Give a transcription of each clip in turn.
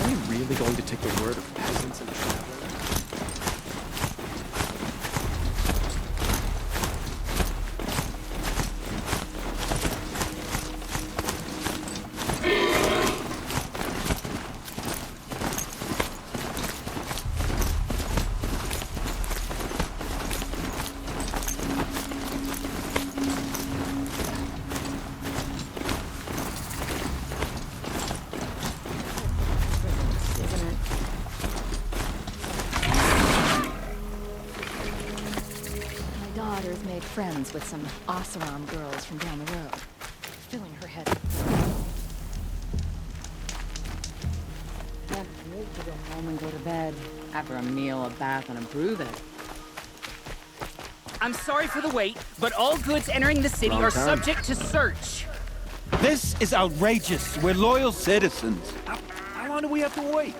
we really going to take the word of peasants and travelers? Friends with some Oseram girls from down the road. Filling her head. Can't wait to go home and go to bed. After a meal, a bath, and a brew then. I'm sorry for the wait, but all goods entering the city are subject to search. This is outrageous. We're loyal citizens. How long do we have to wait?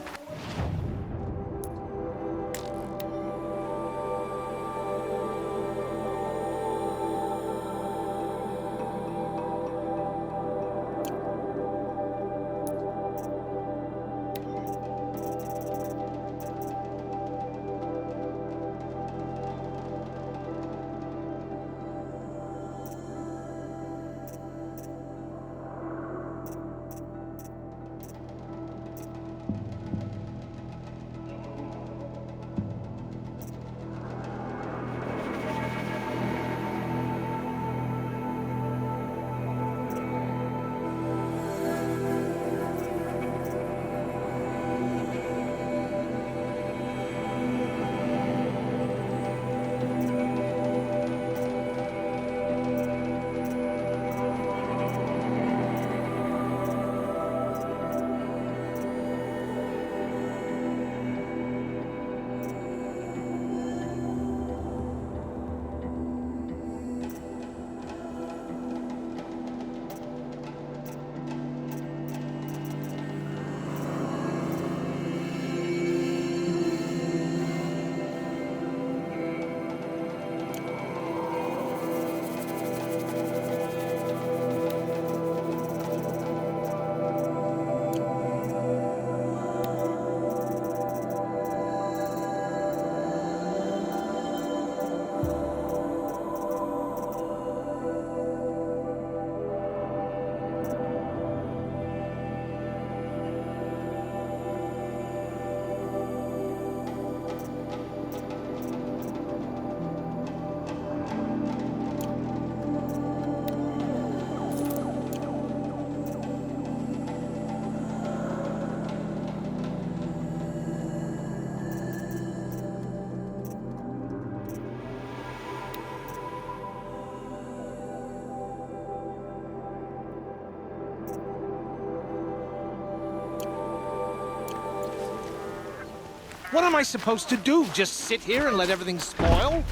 What am I supposed to do? Just sit here and let everything spoil?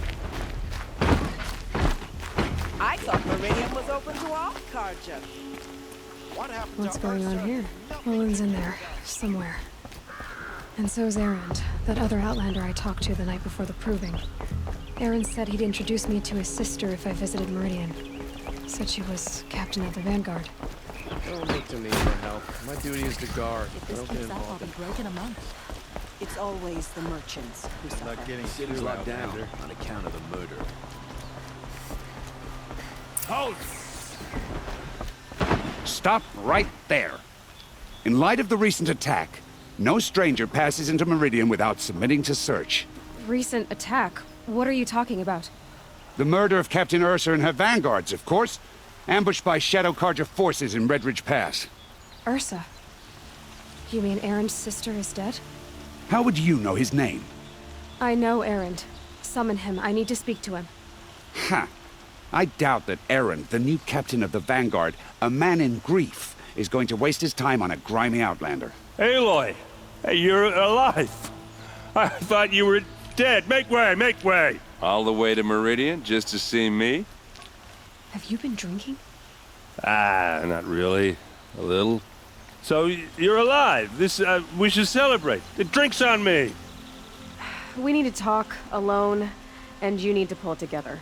I thought Meridian was open to all, Carja. What's going on here? Roland's in there, somewhere. And so's Erend, that other Outlander I talked to the night before the proving. Erend said he'd introduce me to his sister if I visited Meridian. Said she was captain of the Vanguard. Don't look to me for help. My duty is to guard. If this Don't get keeps up, I'll involved. be broke in a month. It's always the merchants who suffer. Not getting City's locked down on account of the murder. Halt! Stop right there. In light of the recent attack, no stranger passes into Meridian without submitting to search. Recent attack? What are you talking about? The murder of Captain Ursa and her vanguards, of course. Ambushed by Shadow Carja forces in Redridge Pass. Ursa? You mean Erend's sister is dead? How would you know his name? I know Erend. Summon him. I need to speak to him. Ha! I doubt that Erend, the new captain of the Vanguard, a man in grief, is going to waste his time on a grimy outlander. Aloy! Hey, you're alive! I thought you were dead. Make way, make way! All the way to Meridian just to see me? Have you been drinking? Ah, not really. A little. So, you're alive. We should celebrate. The drink's on me. We need to talk, alone, and you need to pull it together.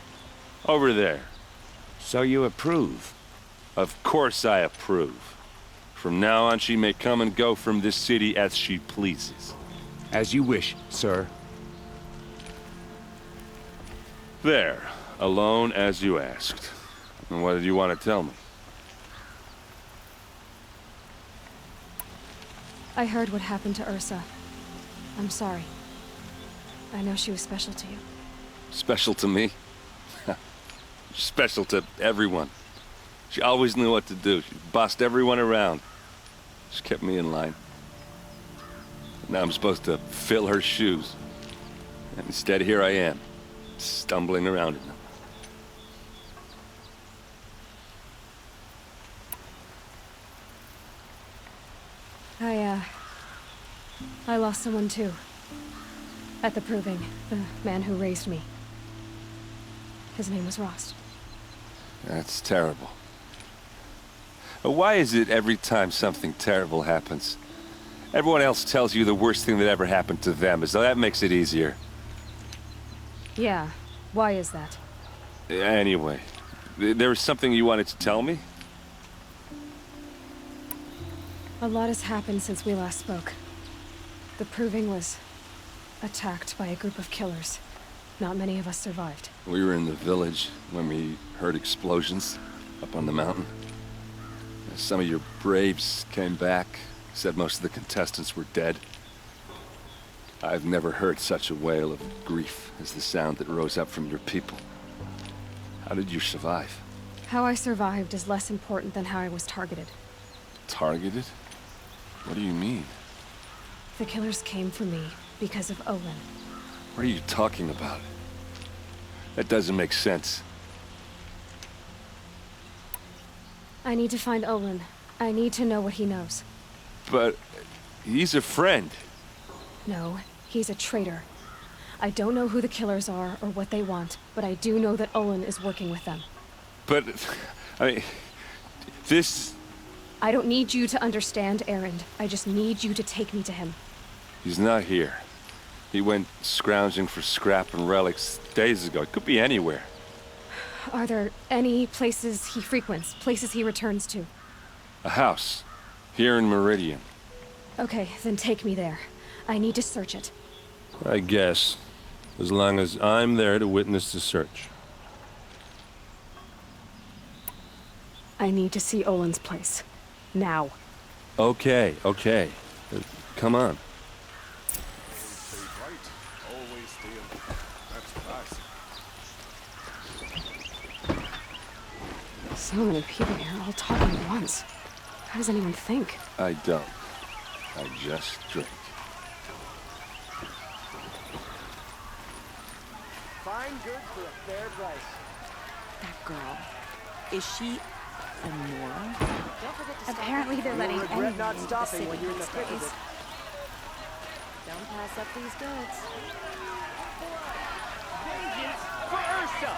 Over there. So you approve? Of course I approve. From now on, she may come and go from this city as she pleases. As you wish, sir. There. Alone as you asked. And what did you want to tell me? I heard what happened to Ursa. I'm sorry. I know she was special to you. Special to me? Special to everyone. She always knew what to do. She bossed everyone around. She kept me in line. Now I'm supposed to fill her shoes. And instead, here I am, stumbling around in them. I lost someone too. At the Proving, the man who raised me. His name was Rost. That's terrible. Why is it every time something terrible happens, everyone else tells you the worst thing that ever happened to them, as though that makes it easier? Yeah, why is that? Anyway, there was something you wanted to tell me? A lot has happened since we last spoke. The Proving was attacked by a group of killers. Not many of us survived. We were in the village when we heard explosions up on the mountain. Some of your braves came back, said most of the contestants were dead. I've never heard such a wail of grief as the sound that rose up from your people. How did you survive? How I survived is less important than how I was targeted. Targeted? What do you mean? The killers came for me because of Olin. What are you talking about? That doesn't make sense. I need to find Olin. I need to know what he knows. But he's a friend. No, he's a traitor. I don't know who the killers are or what they want, but I do know that Olin is working with them. But, I mean, this... I don't need you to understand, Erend. I just need you to take me to him. He's not here. He went scrounging for scrap and relics days ago. It could be anywhere. Are there any places he frequents, places he returns to? A house. Here in Meridian. Okay, then take me there. I need to search it. I guess. As long as I'm there to witness the search. I need to see Olin's place. Now. Okay. Come on. So many people here, all talking at once. How does anyone think? I don't. I just drink. Fine goods for a fair price. That girl. Is she a moron? Apparently they're letting Regret anyone not into the stopping city when you're in the these thick of days. it. Don't pass up these goods. Vengeance for Ursa!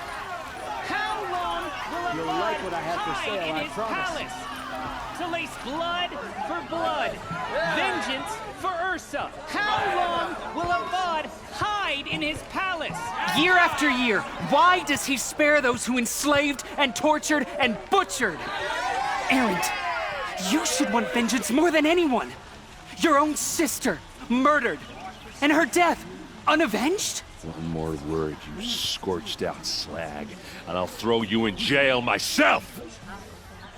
How long will a You'll bud like what I have to hide say, in I his promise. palace? To lace blood for blood. Vengeance for Ursa. How long will a bud hide in his palace? Year after year, why does he spare those who enslaved and tortured and butchered? Erend, you should want vengeance more than anyone. Your own sister, murdered, and her death, unavenged? One more word, you scorched out slag, and I'll throw you in jail myself!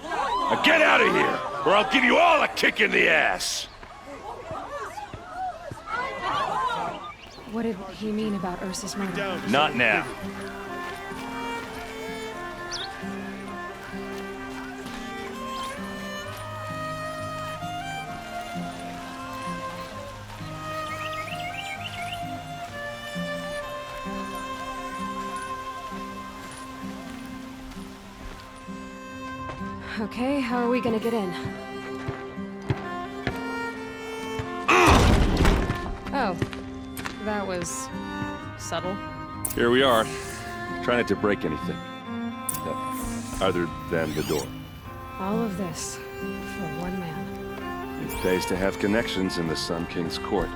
Now get out of here, or I'll give you all a kick in the ass! What did he mean about Ursa's murder? Not now. Okay, how are we gonna get in? Oh, that was subtle. Here we are. Try not to break anything. Other than the door. All of this for one man. It pays to have connections in the Sun King's court.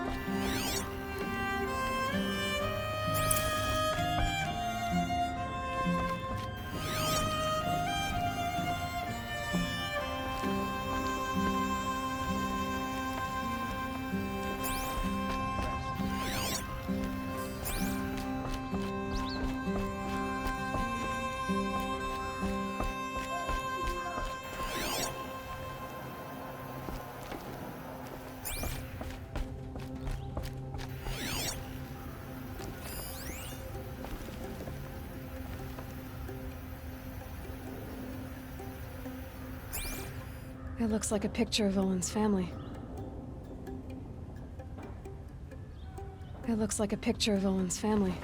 It looks like a picture of Olin's family. It looks like a picture of Olin's family.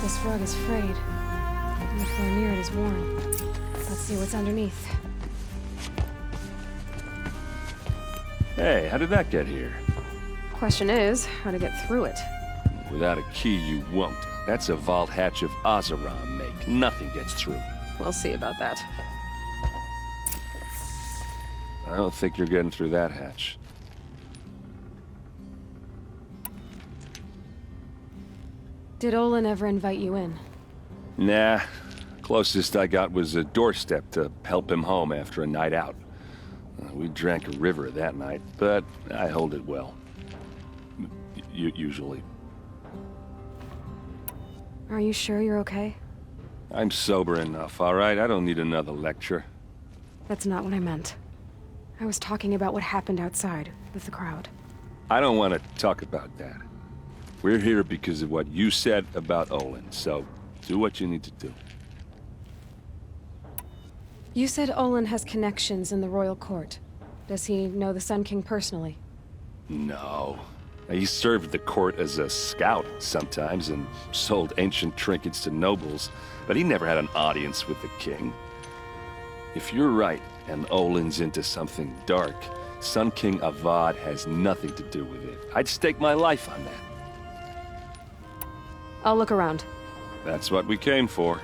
This rug is frayed, and the floor near it is worn. Let's see what's underneath. Hey, how did that get here? Question is, how to get through it. Without a key, you won't. That's a vault hatch of Oseram make. Nothing gets through. We'll see about that. I don't think you're getting through that hatch. Did Olin ever invite you in? Nah. Closest I got was a doorstep to help him home after a night out. We drank a river that night, but I hold it well. Usually. Are you sure you're okay? I'm sober enough, all right? I don't need another lecture. That's not what I meant. I was talking about what happened outside, with the crowd. I don't want to talk about that. We're here because of what you said about Olin, so do what you need to do. You said Olin has connections in the royal court. Does he know the Sun King personally? No. He served the court as a scout sometimes and sold ancient trinkets to nobles, but he never had an audience with the king. If you're right, and Olin's into something dark, Sun King Avad has nothing to do with it. I'd stake my life on that. I'll look around. That's what we came for.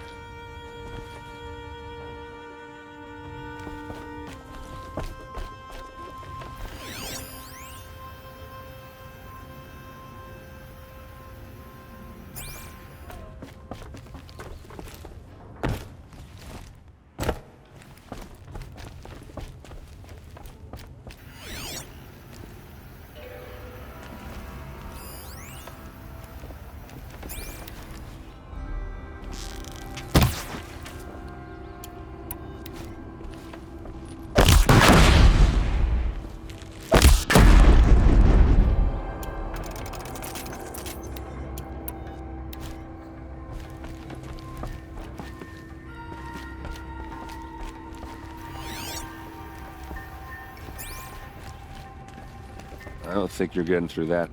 I don't think you're getting through that.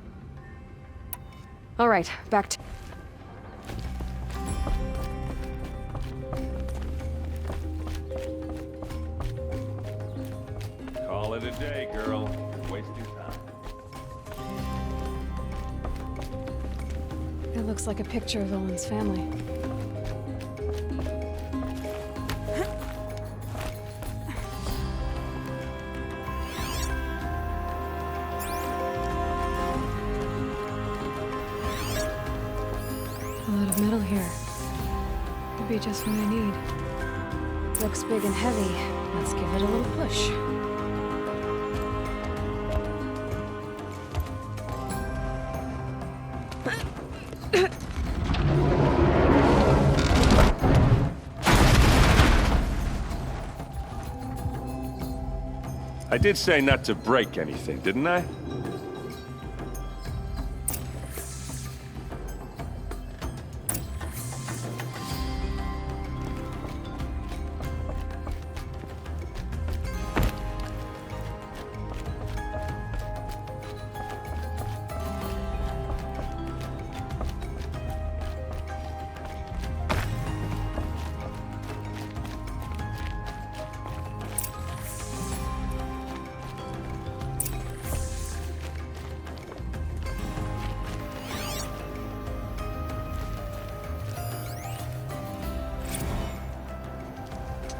All right, back to... Call it a day, girl. You're wasting time. It looks like a picture of Olin's family. A lot of metal here. Could be just what I need. Looks big and heavy. Let's give it a little push. I did say not to break anything, didn't I?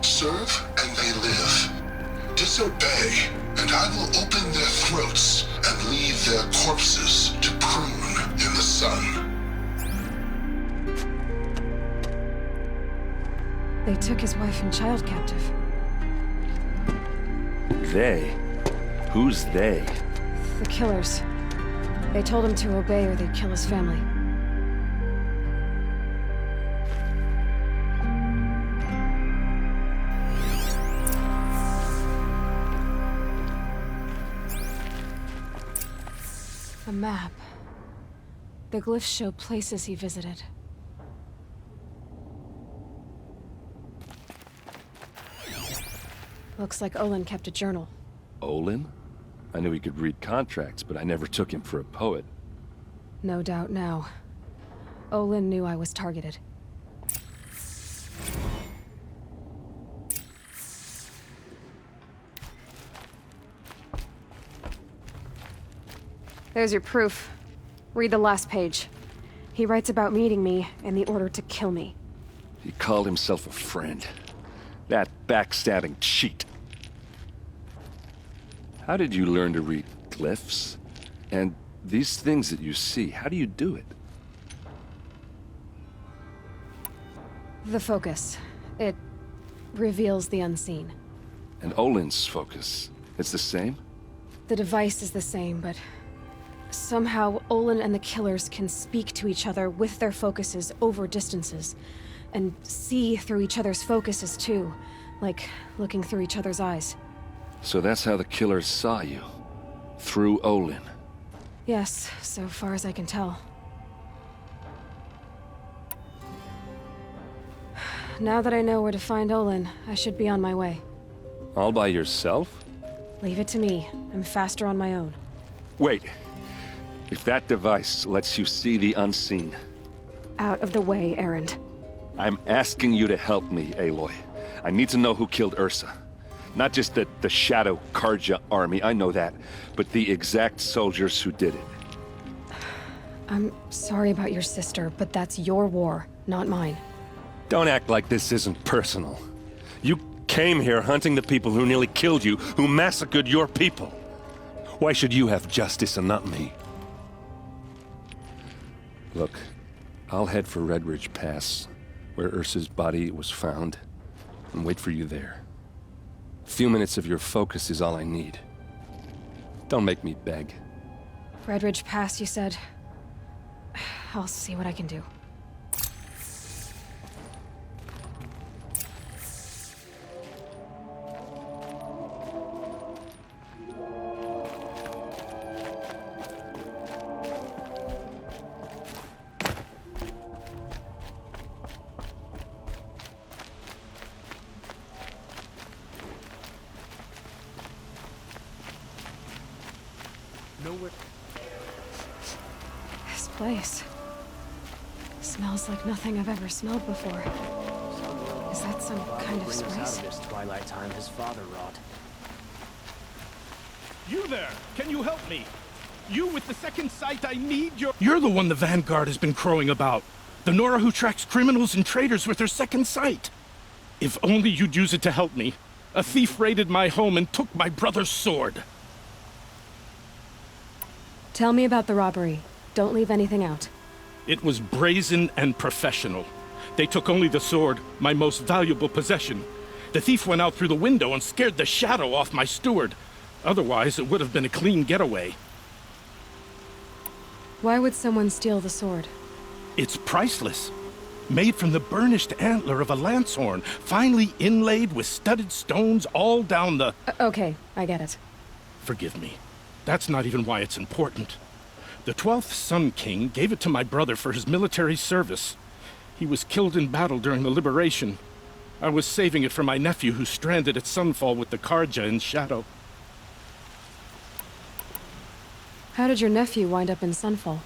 Serve and they live. Disobey and I will open their throats and leave their corpses to prune in the sun. They took his wife and child captive. They? Who's they? The killers. They told him to obey or they'd kill his family. A map. The glyphs show places he visited. Looks like Olin kept a journal. Olin? I knew he could read contracts, but I never took him for a poet. No doubt now. Olin knew I was targeted. There's your proof. Read the last page. He writes about meeting me and the order to kill me. He called himself a friend. That backstabbing cheat. How did you learn to read glyphs? And these things that you see, how do you do it? The focus. It reveals the unseen. And Olin's focus, it's the same? The device is the same, but somehow Olin and the killers can speak to each other with their focuses over distances, and see through each other's focuses too, like looking through each other's eyes. So that's how the killers saw you? Through Olin? Yes, so far as I can tell. Now that I know where to find Olin, I should be on my way. All by yourself? Leave it to me. I'm faster on my own. Wait. If that device lets you see the unseen... Out of the way, Erend. I'm asking you to help me, Aloy. I need to know who killed Ursa. Not just the Shadow Carja army, I know that, but the exact soldiers who did it. I'm sorry about your sister, but that's your war, not mine. Don't act like this isn't personal. You came here hunting the people who nearly killed you, who massacred your people. Why should you have justice and not me? Look, I'll head for Redridge Pass, where Ursa's body was found, and wait for you there. A few minutes of your focus is all I need. Don't make me beg. Redridge Pass, you said? I'll see what I can do. This place smells like nothing I've ever smelled before. Is that some kind of spice? This twilight time his father wrought. You there! Can you help me? You with the second sight, I need your... You're the one the Vanguard has been crowing about. The Nora who tracks criminals and traitors with her second sight. If only you'd use it to help me. A thief raided my home and took my brother's sword. Tell me about the robbery. Don't leave anything out. It was brazen and professional. They took only the sword, my most valuable possession. The thief went out through the window and scared the shadow off my steward. Otherwise, it would have been a clean getaway. Why would someone steal the sword? It's priceless. Made from the burnished antler of a lancehorn, finely inlaid with studded stones all down the... Okay, I get it. Forgive me. That's not even why it's important. The 12th Sun King gave it to my brother for his military service. He was killed in battle during the Liberation. I was saving it for my nephew who's stranded at Sunfall with the Carja in Shadow. How did your nephew wind up in Sunfall?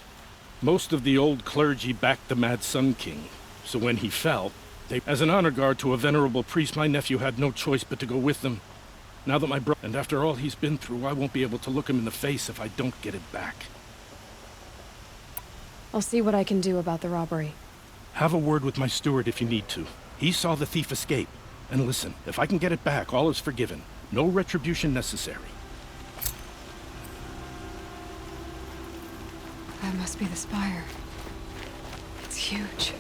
Most of the old clergy backed the Mad Sun King, so when he fell, as an honor guard to a venerable priest, my nephew had no choice but to go with them. Now that my brother... And after all he's been through, I won't be able to look him in the face if I don't get it back. I'll see what I can do about the robbery. Have a word with my steward if you need to. He saw the thief escape. And listen, if I can get it back, all is forgiven. No retribution necessary. That must be the spire. It's huge.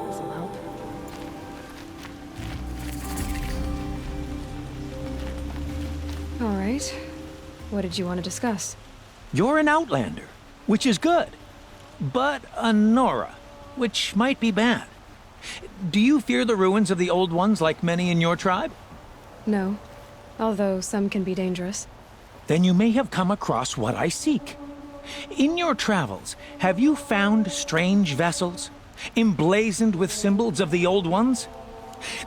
This'll help. All right. What did you want to discuss? You're an outlander, which is good. But a Nora, which might be bad. Do you fear the ruins of the Old Ones like many in your tribe? No. Although some can be dangerous. Then you may have come across what I seek. In your travels, have you found strange vessels, emblazoned with symbols of the Old Ones?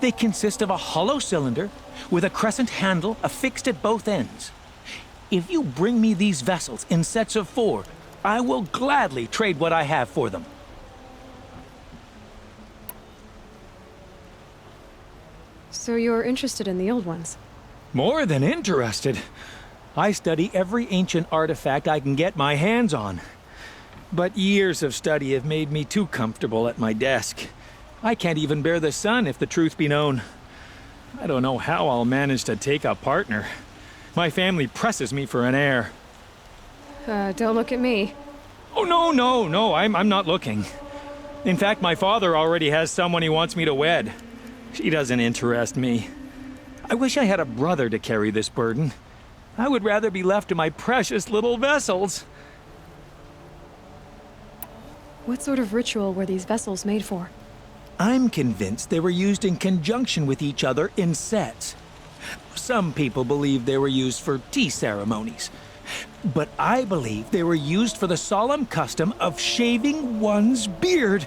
They consist of a hollow cylinder with a crescent handle affixed at both ends. If you bring me these vessels in sets of 4, I will gladly trade what I have for them. So you're interested in the old ones? More than interested. I study every ancient artifact I can get my hands on. But years of study have made me too comfortable at my desk. I can't even bear the sun, if the truth be known. I don't know how I'll manage to take a partner. My family presses me for an heir. Don't look at me. Oh, no, I'm not looking. In fact, my father already has someone he wants me to wed. She doesn't interest me. I wish I had a brother to carry this burden. I would rather be left to my precious little vessels. What sort of ritual were these vessels made for? I'm convinced they were used in conjunction with each other in sets. Some people believe they were used for tea ceremonies. But I believe they were used for the solemn custom of shaving one's beard.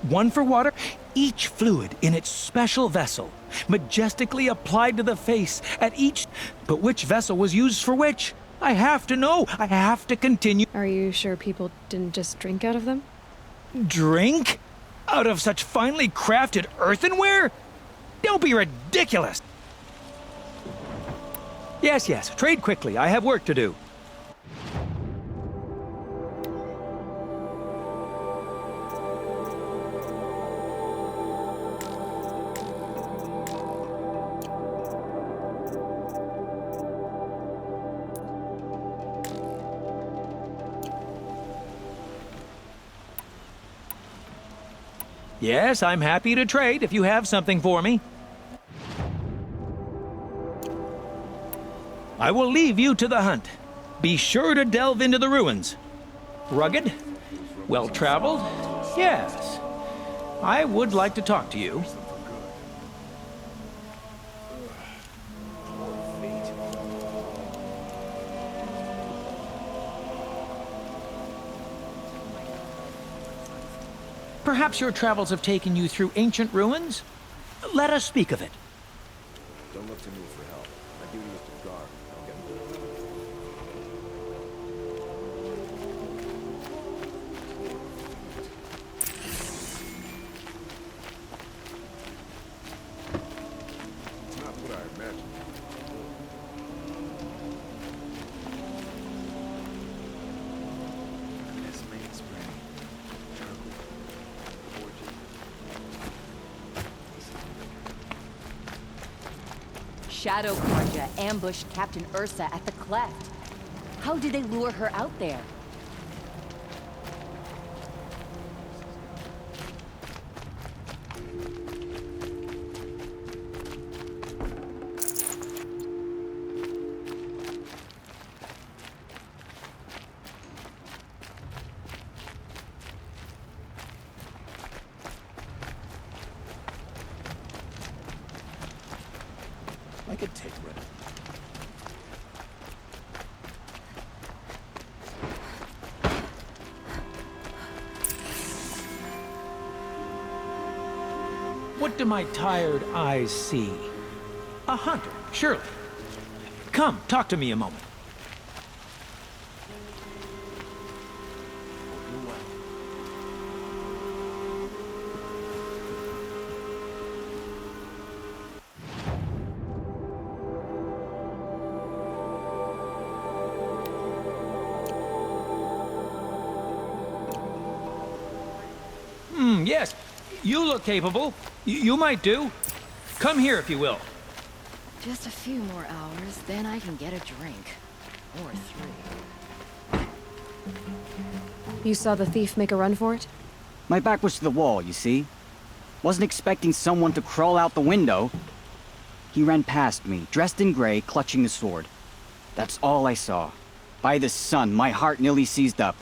One for water, each fluid in its special vessel, majestically applied to the face at each... But which vessel was used for which? I have to know. I have to continue. Are you sure people didn't just drink out of them? Drink? Out of such finely crafted earthenware? Don't be ridiculous. Yes, trade quickly. I have work to do. Yes, I'm happy to trade if you have something for me. I will leave you to the hunt. Be sure to delve into the ruins. Rugged? Well-traveled? Yes. I would like to talk to you. Perhaps your travels have taken you through ancient ruins? Let us speak of it. Don't look to me for help. My duty is to guard. Don't get It's not what I imagined. Estimated spray. Charcoal. Shadow Carja ambushed Captain Ursa at the cleft. How did they lure her out there? I could take Red. What do my tired eyes see? A hunter, surely. Come, talk to me a moment. Yes, you look capable. You might do. Come here if you will. Just a few more hours, then I can get a drink. Or 3. You saw the thief make a run for it? My back was to the wall, you see? Wasn't expecting someone to crawl out the window. He ran past me, dressed in gray, clutching the sword. That's all I saw. By the sun, my heart nearly seized up.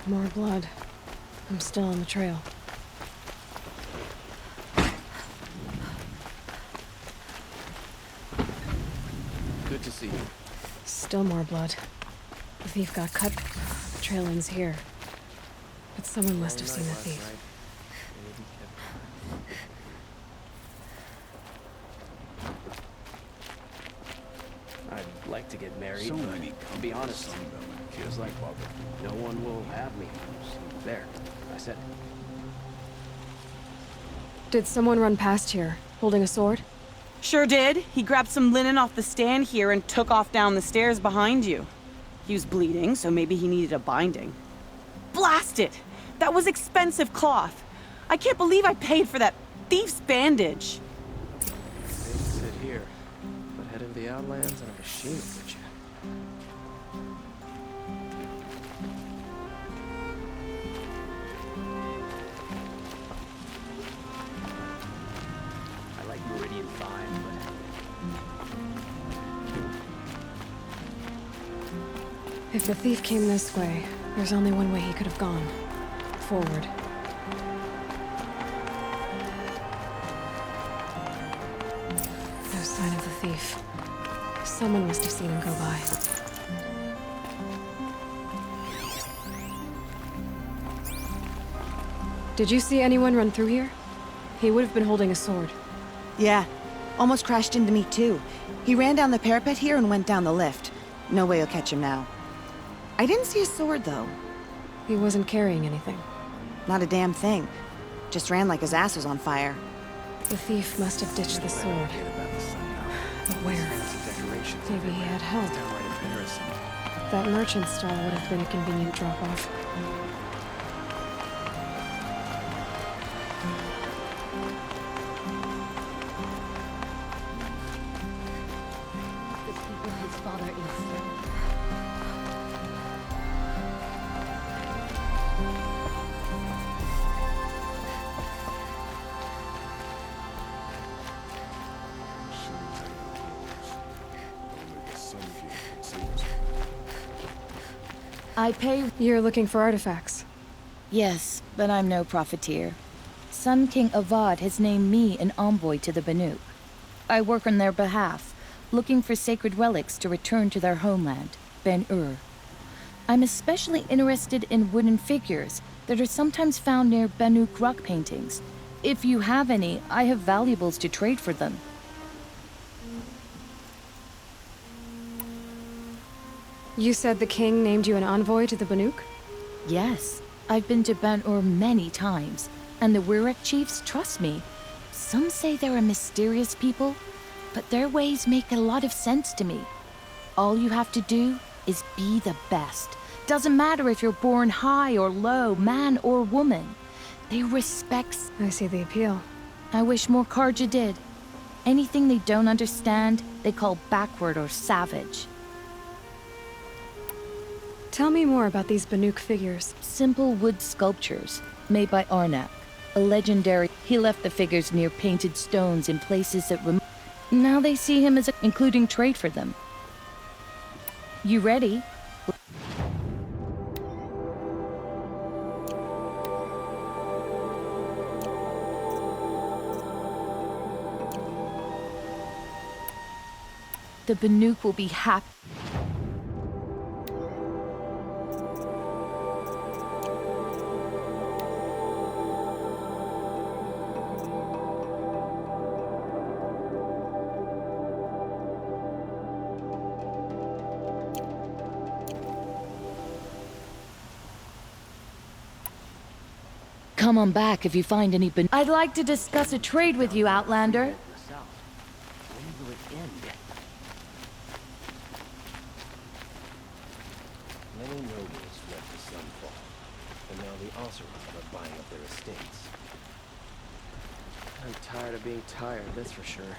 More blood. I'm still on the trail. Good to see you. Still more blood. The thief got cut. The trail ends here. But someone must have seen the thief. I'd like to get married, but to be honest, feels like no one will have me. There, I said. Did someone run past here, holding a sword? Sure did. He grabbed some linen off the stand here and took off down the stairs behind you. He was bleeding, so maybe he needed a binding. Blast it! That was expensive cloth. I can't believe I paid for that thief's bandage. I hate to sit here, but head of the Outlands, and I'm ashamed of you. I like Meridian fine, If the thief came this way, there's only one way he could have gone. Forward. No sign of the thief. Someone must have seen him go by. Did you see anyone run through here? He would have been holding a sword. Yeah. Almost crashed into me, too. He ran down the parapet here and went down the lift. No way you'll catch him now. I didn't see a sword, though. He wasn't carrying anything. Not a damn thing. Just ran like his ass was on fire. The thief must have ditched the sword. But where? Maybe he had help. That merchant stall would have been a convenient drop-off. The people his father is. I pay... You're looking for artifacts? Yes, but I'm no profiteer. Sun King Avad has named me an envoy to the Banuk. I work on their behalf, looking for sacred relics to return to their homeland, Ben-Ur. I'm especially interested in wooden figures that are sometimes found near Banuk rock paintings. If you have any, I have valuables to trade for them. You said the king named you an envoy to the Banuk? Yes. I've been to Ben-Ur many times, and the Wirek chiefs trust me. Some say they're a mysterious people, but their ways make a lot of sense to me. All you have to do is be the best. Doesn't matter if you're born high or low, man or woman. They respect... I see the appeal. I wish more Carja did. Anything they don't understand, they call backward or savage. Tell me more about these Banuk figures. Simple wood sculptures, made by Arnak, a legendary... He left the figures near painted stones in places that... Now they see him as including trade for them. You ready? The Banuk will be happy. Come on back if you find any Banuk. I'd like to discuss a trade with you, Outlander. When will it end? Many nobles fled to Sunfall, and now the Oseram are buying up their estates. I'm tired of being tired, that's for sure.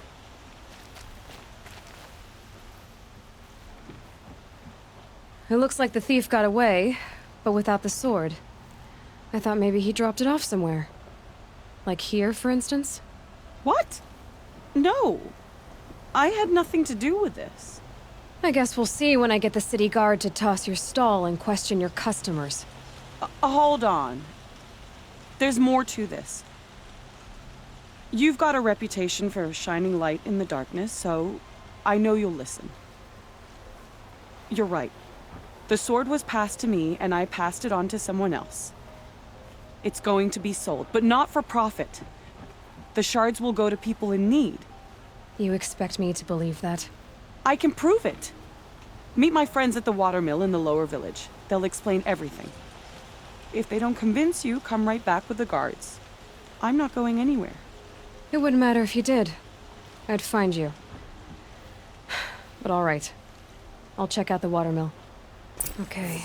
It looks like the thief got away, but without the sword. I thought maybe he dropped it off somewhere. Like here, for instance? What? No. I had nothing to do with this. I guess we'll see when I get the city guard to toss your stall and question your customers. Hold on. There's more to this. You've got a reputation for shining light in the darkness, so I know you'll listen. You're right. The sword was passed to me, and I passed it on to someone else. It's going to be sold, but not for profit. The shards will go to people in need. You expect me to believe that? I can prove it. Meet my friends at the watermill in the lower village. They'll explain everything. If they don't convince you, come right back with the guards. I'm not going anywhere. It wouldn't matter if you did. I'd find you. But all right. I'll check out the watermill. Okay.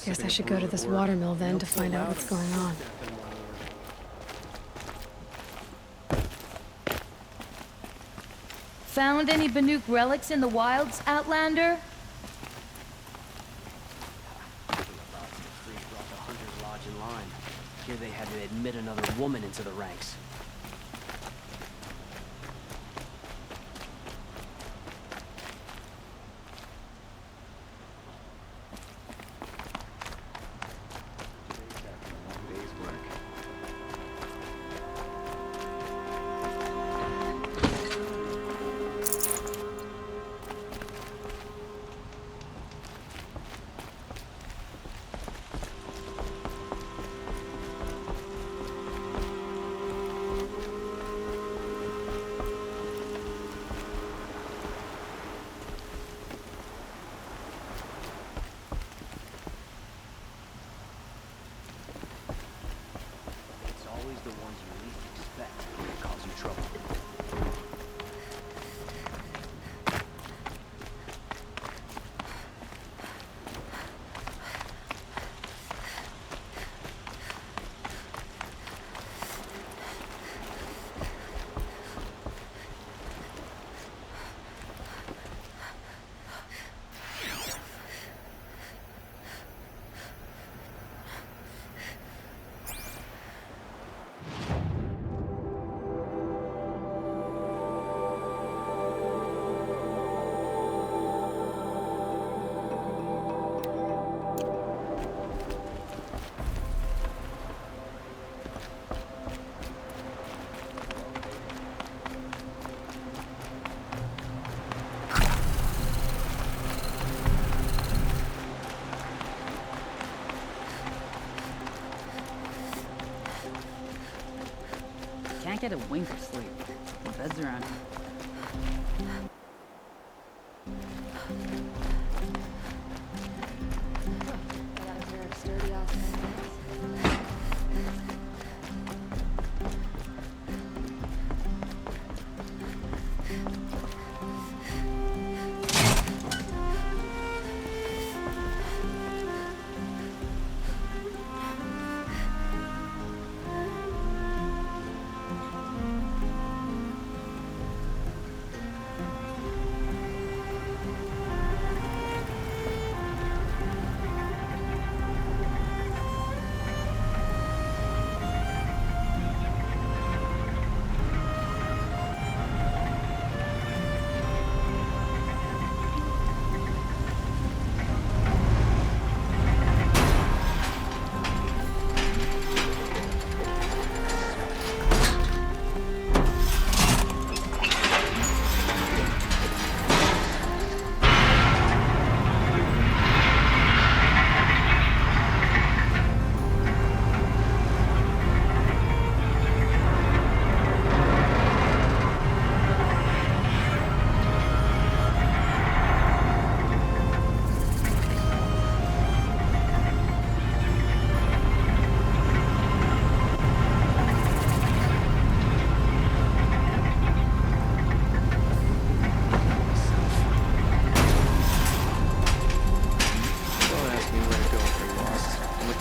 Guess I should go to this watermill then to find out what's going on. Found any Banuk relics in the wilds, Outlander? Brought the Hunter's Lodge in line. Here they had to admit another woman into the ranks. The ones you least expect will cause you trouble. Can't get a wink of sleep. The bed's around.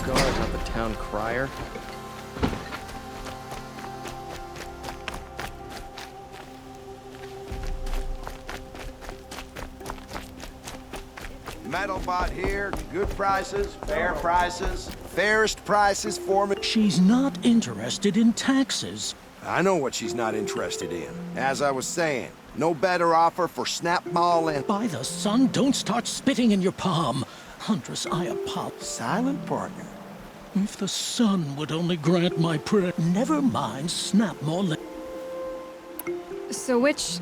guard, not the town crier. Metalbot here, good prices, fair prices, fairest prices for me. She's not interested in taxes. I know what she's not interested in. As I was saying, no better offer for Snap Mall and... By the sun, don't start spitting in your palm. Huntress, I apologize. Silent partner. If the sun would only grant my prayer. Never mind, snap more. So which...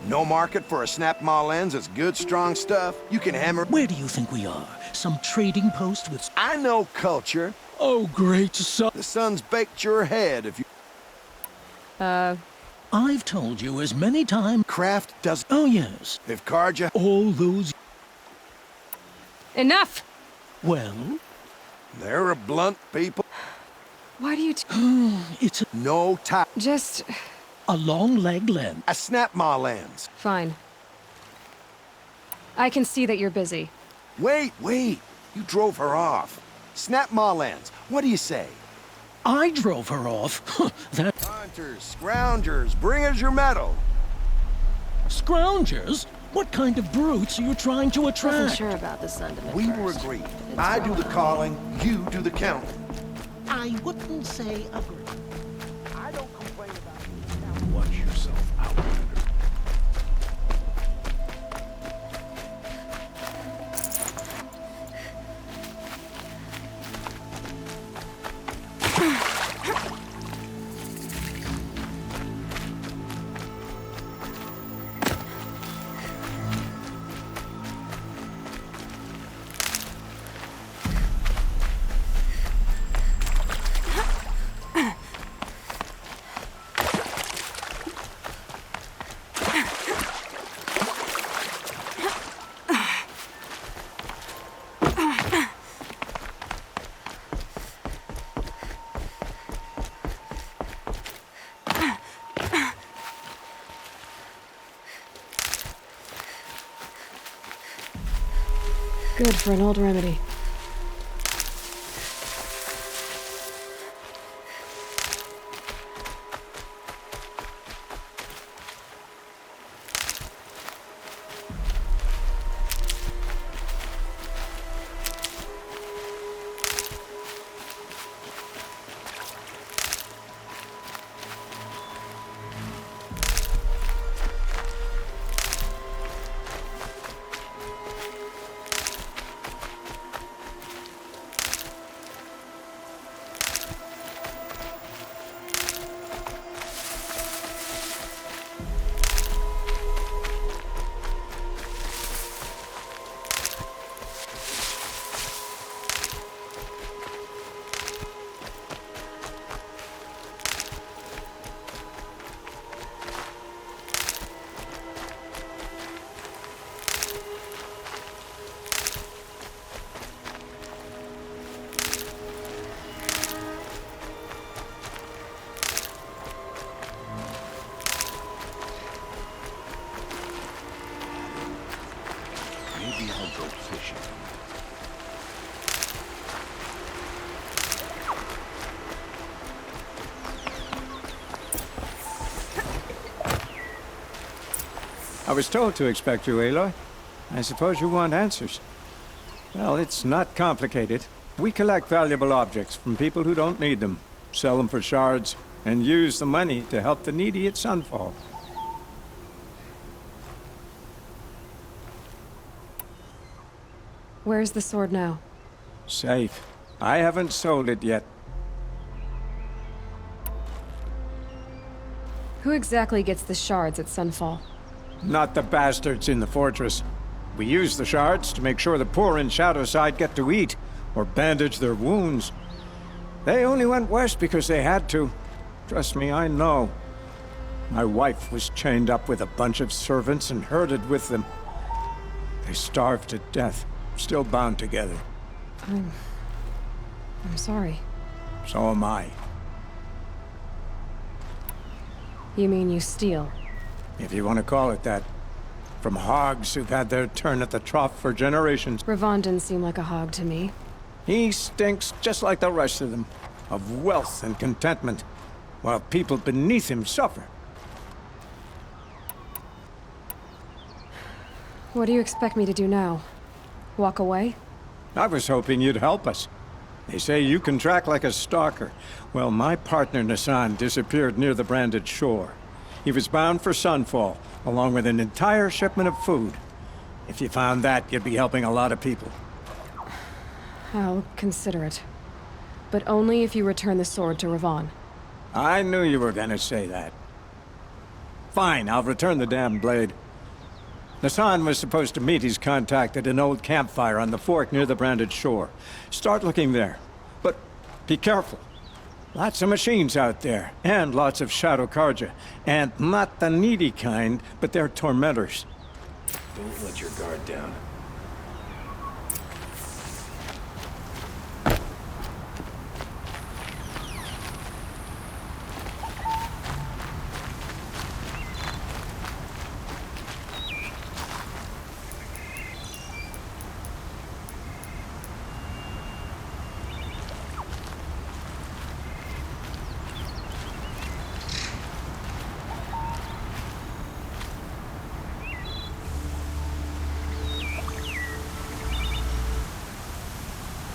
No market for a Snap Mall lens. It's good, strong stuff. You can hammer... Where do you think we are? Some trading post with... I know culture. Oh, great sun. The sun's baked your head if you... I've told you as many times... Craft does... Oh, yes. If Karja... All those... Enough! Well? They're a blunt people. Why do you... It's a... No time. Just... A long leg lens. A Snap Mall lens. Fine. I can see that you're busy. Wait. You drove her off. Snap Mall lens. What do you say? I drove her off. That... Hunters, scroungers, bring us your metal. Scroungers? What kind of brutes are you trying to attract? Wasn't sure about the sentiment We first, were agreed. but it's I do the wrong. calling, you do the counting. I wouldn't say agree. I don't complain about it. Watch yourself, Outlander. Good for an old remedy. Maybe I'll go fishing. I was told to expect you, Aloy. I suppose you want answers. Well, it's not complicated. We collect valuable objects from people who don't need them, sell them for shards, and use the money to help the needy at Sunfall. Where's the sword now? Safe. I haven't sold it yet. Who exactly gets the shards at Sunfall? Not the bastards in the fortress. We use the shards to make sure the poor in Shadowside get to eat, or bandage their wounds. They only went west because they had to. Trust me, I know. My wife was chained up with a bunch of servants and herded with them. They starved to death, still bound together. I'm sorry. So am I. You mean you steal? If you want to call it that. From hogs who've had their turn at the trough for generations. Ravon didn't seem like a hog to me. He stinks just like the rest of them, of wealth and contentment, while people beneath him suffer. What do you expect me to do now? Walk away? I was hoping you'd help us. They say you can track like a stalker. Well, my partner Nassan disappeared near the Branded Shore. He was bound for Sunfall, along with an entire shipment of food. If you found that, you'd be helping a lot of people. I'll consider it. But only if you return the sword to Ravon. I knew you were gonna say that. Fine, I'll return the damn blade. Nassan was supposed to meet his contact at an old campfire on the fork near the Branded Shore. Start looking there. But be careful. Lots of machines out there, and lots of Shadow Karja. And not the needy kind, but they're tormentors. Don't let your guard down.